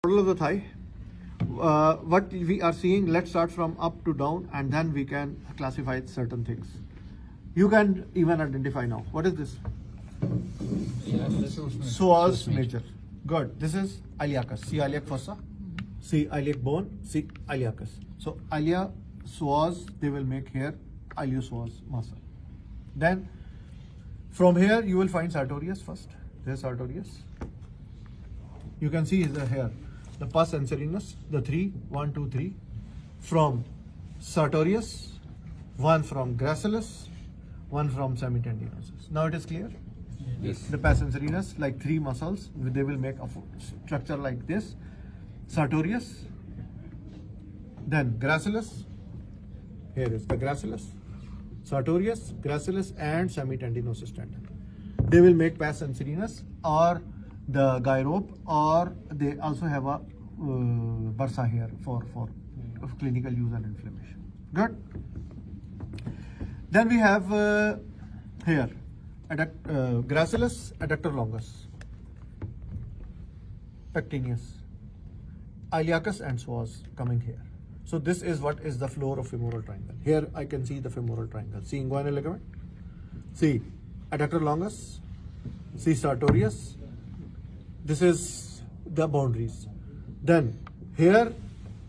Model of the thigh. What we are seeing, let's start from up to down and then we can classify certain things. You can even identify now. What is this? Psoas major. Good. This is iliacus. See iliac fossa, see iliac bone, see iliacus. So ilia, psoas, they will make here iliopsoas muscle. Then from here you will find sartorius first. There's sartorius. You can see here the pus anserinus, the 3, 1, 2, 3 from sartorius, one from gracilis, one from semitendinosus. Now it is clear? Yes. The pus anserinus, like 3 muscles, they will make a structure like this. Sartorius, then gracilis, here is the gracilis, sartorius, gracilis and semitendinosus tendon. They will make pus anserinus or the guy rope, or they also have a bursa here for clinical use and inflammation. Good. Then we have here gracilis, adductor longus, pectineus, iliacus and psoas coming here. So this is what is the floor of femoral triangle. Here I can see the femoral triangle. See inguinal ligament, see adductor longus, see sartorius. This is the boundaries. Then here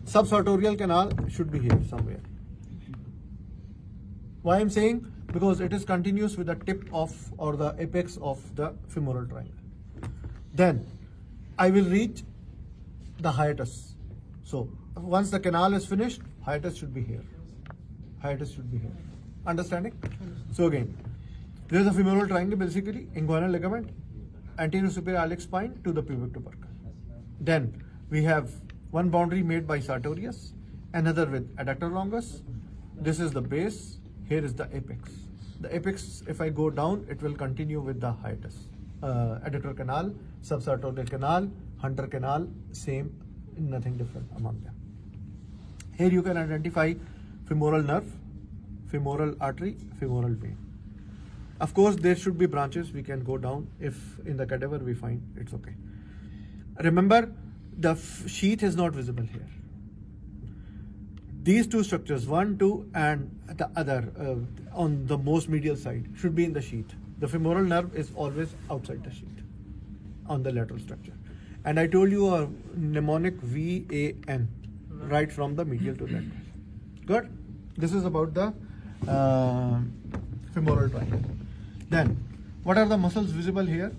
subsartorial canal should be here somewhere. Why I'm saying? Because it is continuous with the tip of or the apex of the femoral triangle. Then I will reach the hiatus. So once the canal is finished, hiatus should be here. Hiatus should be here. Understanding? So again, there is a femoral triangle, basically inguinal ligament, anterior superior iliac spine to the pubic tubercle. Then we have one boundary made by sartorius, another with adductor longus. This is the base. Here is the apex. The apex, if I go down, it will continue with the hiatus. Adductor canal, subsartorial canal, Hunter canal, same, nothing different among them. Here you can identify femoral nerve, femoral artery, femoral vein. Of course, there should be branches. We can go down. If in the cadaver we find, it's okay. Remember, the sheath is not visible here. These two structures, 1, 2 and the other on the most medial side should be in the sheath. The femoral nerve is always outside the sheath on the lateral structure. And I told you a mnemonic VAN, right from the medial to lateral. Good? This is about the femoral triangle. Then, what are the muscles visible here?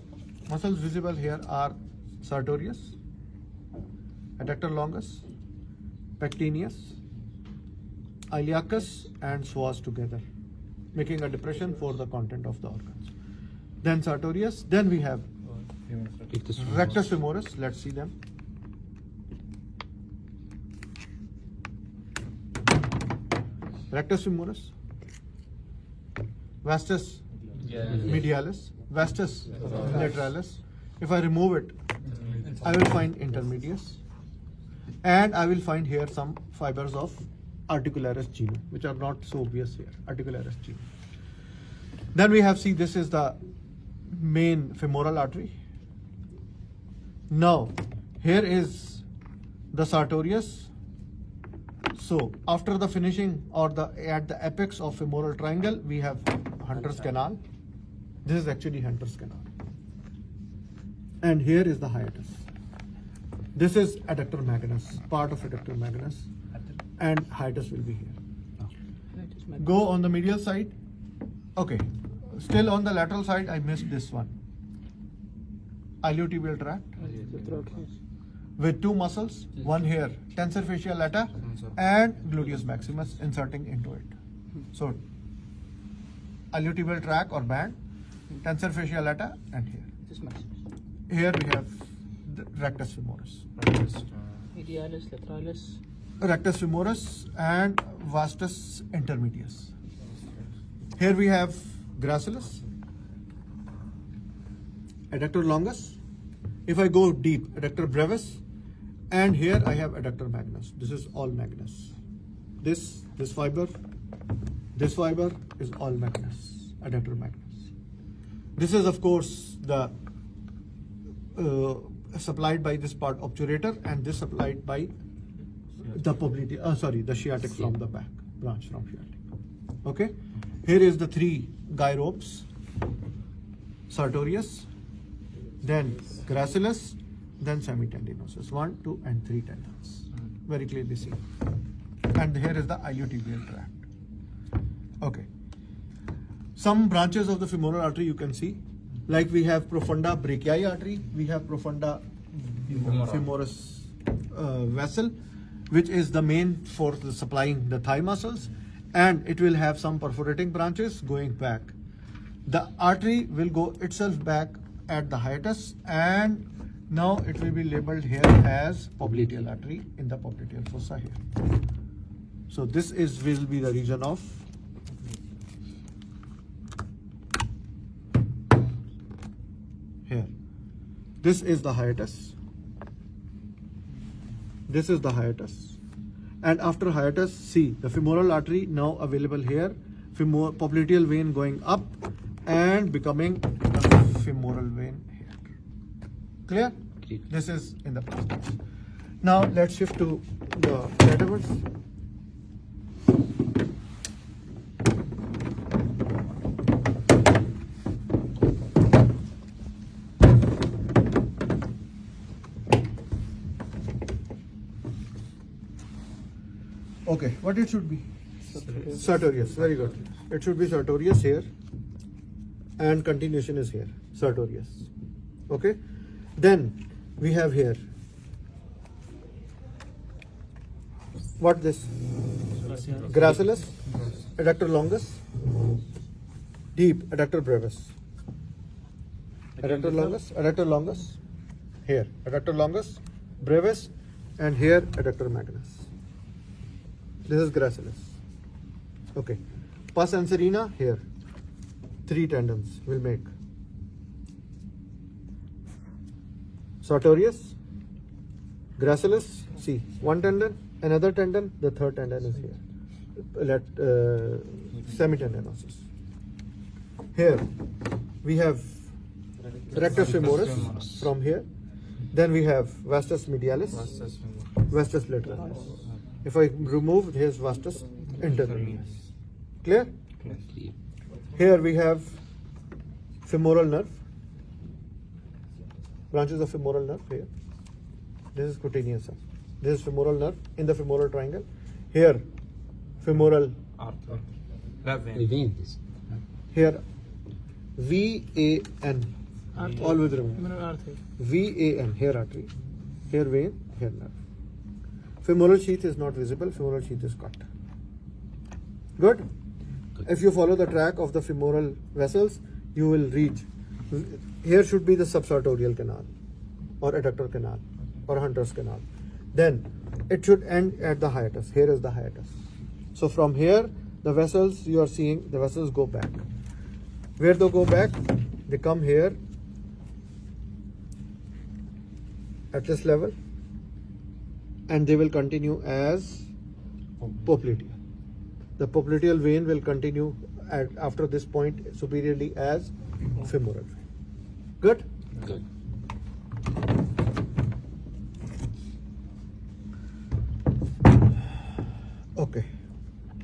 Muscles visible here are sartorius, adductor longus, pectineus, iliacus and psoas together, making a depression for the content of the organs. Then sartorius. Then we have rectus femoris. Let's see them. Rectus femoris, vastus medialis, vastus lateralis. If I remove it, I will find intermedius, and I will find here some fibers of articularis genu, which are not so obvious here. Articularis genu. Then we have, see, this is the main femoral artery. Now, here is the sartorius. So, after the finishing or at the apex of femoral triangle, we have Hunter's canal. This is actually Hunter's canal. And here is the hiatus. This is adductor magnus, part of adductor magnus, and hiatus will be here. Go on the medial side. Okay, still on the lateral side, I missed this one. Iliotibial tract with 2 muscles, one here, tensor fascia lata and gluteus maximus inserting into it. So, iliotibial tract or band, tensor fascia lata, and here. Here we have the rectus femoris. Medialis, lateralis. Rectus femoris and vastus intermedius. Here we have gracilis, adductor longus. If I go deep, adductor brevis, and here I have adductor magnus. This is all magnus. This fiber is all magnus, adductor magnus. This is of course the supplied by this part obturator, and this supplied by the popliteal, the sciatic from the back, branch from sciatic. Okay, here is the 3 guy ropes: sartorius, then gracilis, then semitendinosus. 1, 2, and 3 tendons. Very clearly seen. And here is the iliotibial tract. Okay. Some branches of the femoral artery you can see, like we have profunda brachii artery, we have profunda femoris vessel, which is the main for supplying the thigh muscles, and it will have some perforating branches going back. The artery will go itself back at the hiatus, and now it will be labeled here as popliteal artery in the popliteal fossa here. So this will be the region of here. This is the hiatus. This is the hiatus. And after hiatus, see the femoral artery now available here, popliteal vein going up and becoming the femoral vein here. Clear? Clear. This is in the past tense. Now let's shift to the cadavers. Okay, what it should be? Sartorius, very good. It should be sartorius here, and continuation is here, sartorius. Okay, then we have here, what this? Gracilis, adductor longus, deep, adductor brevis. Adductor longus, here, adductor longus, brevis, and here adductor magnus. This is gracilis. Okay. Pus anserina here. 3 tendons will make. Sartorius, gracilis, see, 1 tendon, another tendon, the 3rd tendon is here. Semitendinosus. Here we have rectus femoris from here. Then we have vastus medialis, vastus lateralis. If I remove, here's vastus intermedius. Clear? Clear. Here we have femoral nerve, branches of femoral nerve here. This is cutaneous. This is femoral nerve in the femoral triangle. Here, femoral. Vein. Here, VAN. Always remember. VAN, here artery. Here vein, here nerve. Femoral sheath is not visible, femoral sheath is cut. Good? If you follow the track of the femoral vessels, you will reach. Here should be the subsartorial canal, or adductor canal, or Hunter's canal. Then it should end at the hiatus. Here is the hiatus. So from here, the vessels you are seeing, the vessels go back. Where they go back? They come here at this level, and they will continue as popliteal. The popliteal vein will continue after this point superiorly as femoral vein. Good? Good. Okay.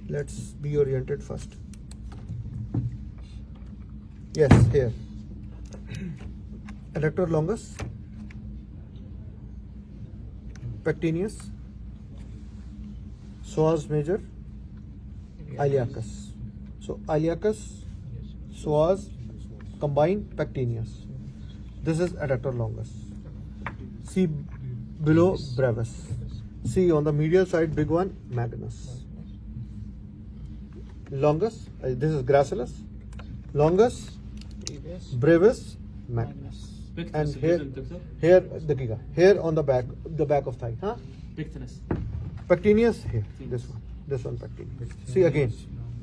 Let's be oriented first. Yes, here. Adductor longus, pectineus, psoas major, iliacus. So iliacus, psoas, combined pectineus. This is adductor longus. See below brevis. See on the medial side, big one, magnus. Longus, this is gracilis. Longus, brevis, magnus. And here the here on the back of thigh, huh? Pectineus here, this one pectineus. See again,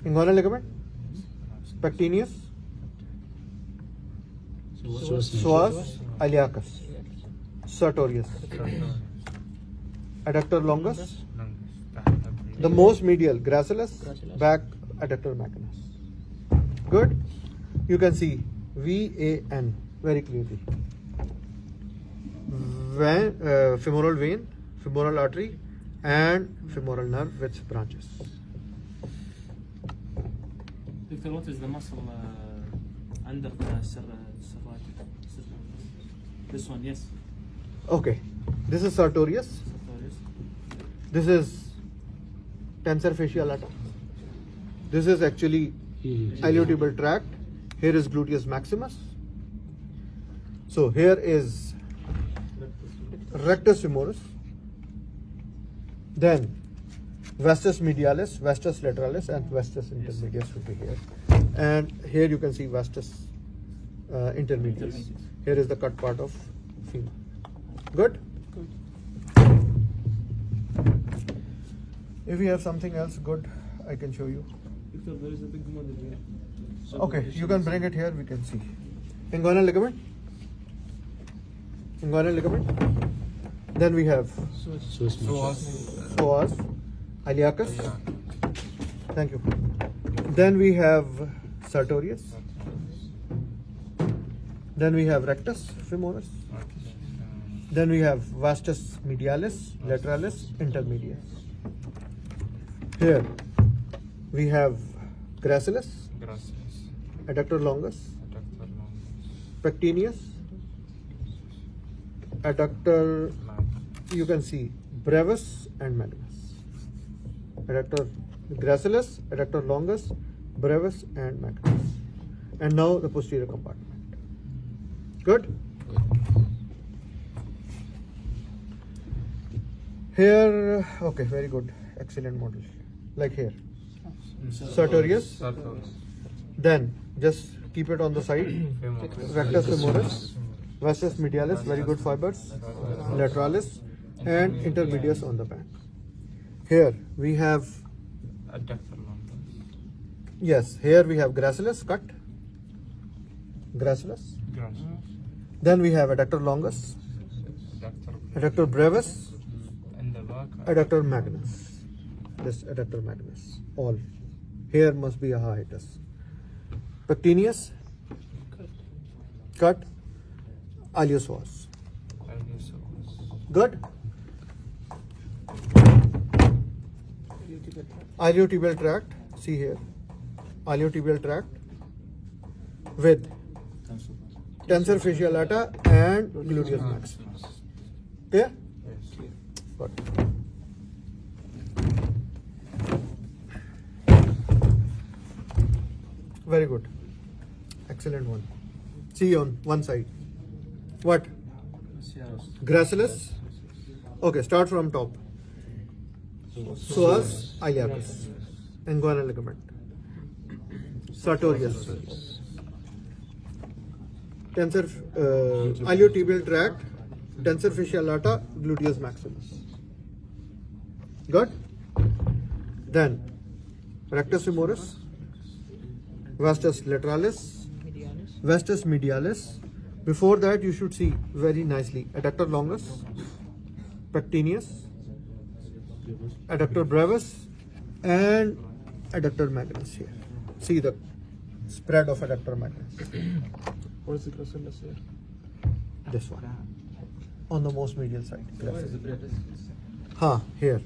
inguinal ligament, pectineus, psoas, iliacus, sartorius, adductor longus, the most medial, gracilis, back adductor magnus. Good? You can see VAN very clearly. femoral vein, femoral artery, and femoral nerve with branches. Doctor, what is the muscle under the cervical? This one, yes. Okay, this is sartorius. Sartorius. This is tensor fasciae lata. This is actually iliotibial tract. Here is gluteus maximus. So here is rectus femoris. Then vastus medialis, vastus lateralis, and vastus intermedius would be here. And here you can see vastus intermedius. Here is the cut part of femur. Good? If we have something else good, I can show you. Doctor, there is a big model here. Okay, you can bring it here, we can see. Inguinal ligament. Inguinal ligament. Then we have psoas, iliacus. Thank you. Then we have sartorius. Then we have rectus femoris. Then we have vastus medialis, lateralis, intermedius. Here we have gracilis, adductor longus, pectineus, adductor, you can see brevis and magnus. Adductor gracilis, adductor longus, brevis and magnus. And now the posterior compartment. Good? Here, okay, very good. Excellent model. Like here. Sartorius. Then just keep it on the side. Rectus femoris, vastus medialis, very good fibers, lateralis, and intermedius on the back. Here we have, yes, here we have gracilis cut, gracilis. Then we have adductor longus, adductor brevis, adductor magnus. This adductor magnus. All. Here must be a hiatus. Pectineus, cut, iliopsoas. Good. Iliotibial tract. See here. Iliotibial tract with tensor fasciae lata and gluteus maximus. Clear? Good. Very good. Excellent one. See on one side. What? Gracilis. Okay, start from top. Psoas, iliacus, inguinal ligament, sartorius, tensor iliotibial tract, tensor fasciae lata, gluteus maximus. Good. Then rectus femoris, vastus lateralis, vastus medialis. Before that, you should see very nicely adductor longus, pectineus, adductor brevis, and adductor magnus here. See the spread of adductor magnus. What is the gracilis here? This one. On the most medial side. Here.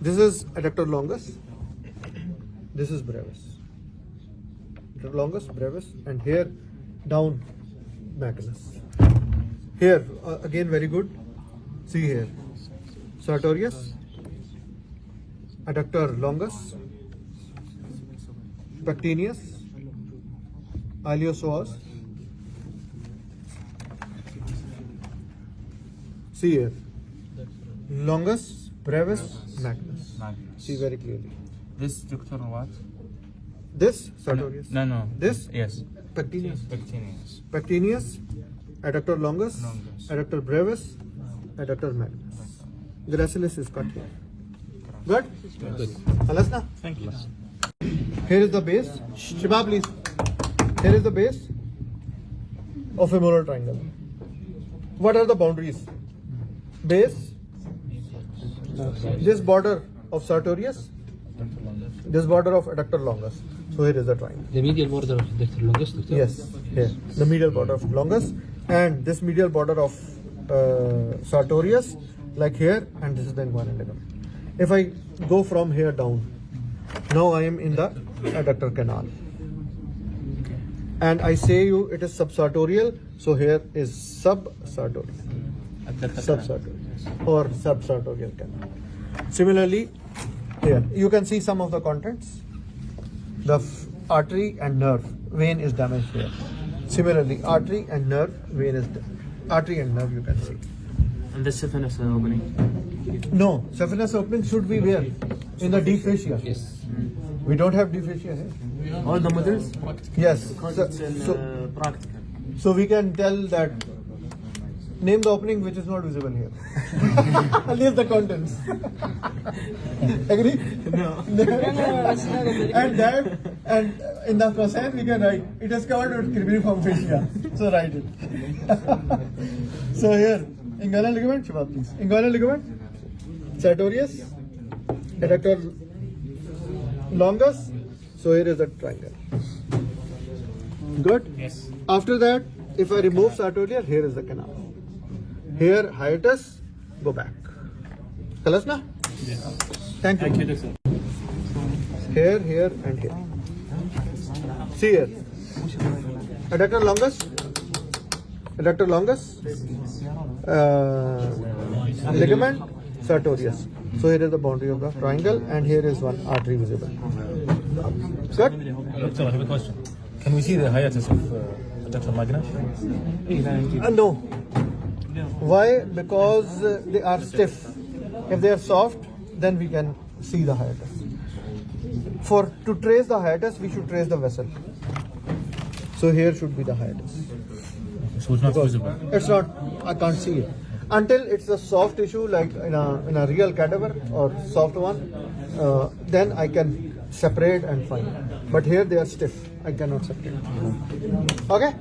This is adductor longus. This is brevis. Adductor longus, brevis, and here down magnus. Here again very good. See here. Sartorius, adductor longus, pectineus, iliopsoas. See here. Longus, brevis, magnus. See very clearly. This doctor what? This sartorius. No. This Yes. pectineus. Pectineus. Pectineus, adductor longus, Longus. adductor brevis, adductor magnus. Gracilis is cut here. Good? Good. Alasna? Thank you. Here is the base. Shiba, please. Here is the base of femoral triangle. What are the boundaries? Base, this border of sartorius, this border of adductor longus. So here is the triangle. The medial border of adductor longus, doctor? Yes, here. The medial border of longus and this medial border of sartorius, like here, and this is the inguinal ligament. If I go from here down, now I am in the adductor canal. And I say you it is subsartorial, so here is subsartorial, subsartorial or subsartorial canal. Similarly, here you can see some of the contents. The artery and nerve vein is damaged here. Similarly, artery and nerve vein is artery and nerve you can see. And the syphilis opening. No, saphenous opening should be where? In the deep fascia. Yes. We don't have deep fascia here. All the models? Yes. Because So, it's in so, practical. so we can tell that name the opening which is not visible here. At least the contents. Agree? No. And that, and in the cosine we can write it is covered with cribriform fascia. So write it. So here, inguinal ligament, Shiva, please. Inguinal ligament, sartorius, adductor longus. So here is the triangle. Good? Yes. After that, if I remove sartorial, here is the canal. Here, hiatus, go back. Kalas na? Yes. Thank you. Thank you, doctor. Here, here, and here. See here. Adductor longus, ligament, sartorius. So here is the boundary of the triangle, and here is one artery visible. Good? Doctor, I have a question. Can we see the hiatus of adductor magna? No. Why? Because they are stiff. If they are soft, then we can see the hiatus. To trace the hiatus, we should trace the vessel. So here should be the hiatus. So it's not visible. It's not. I can't see it until it's a soft tissue, like in a real cadaver or soft one. Then I can separate and find. But here they are stiff. I cannot separate. Okay.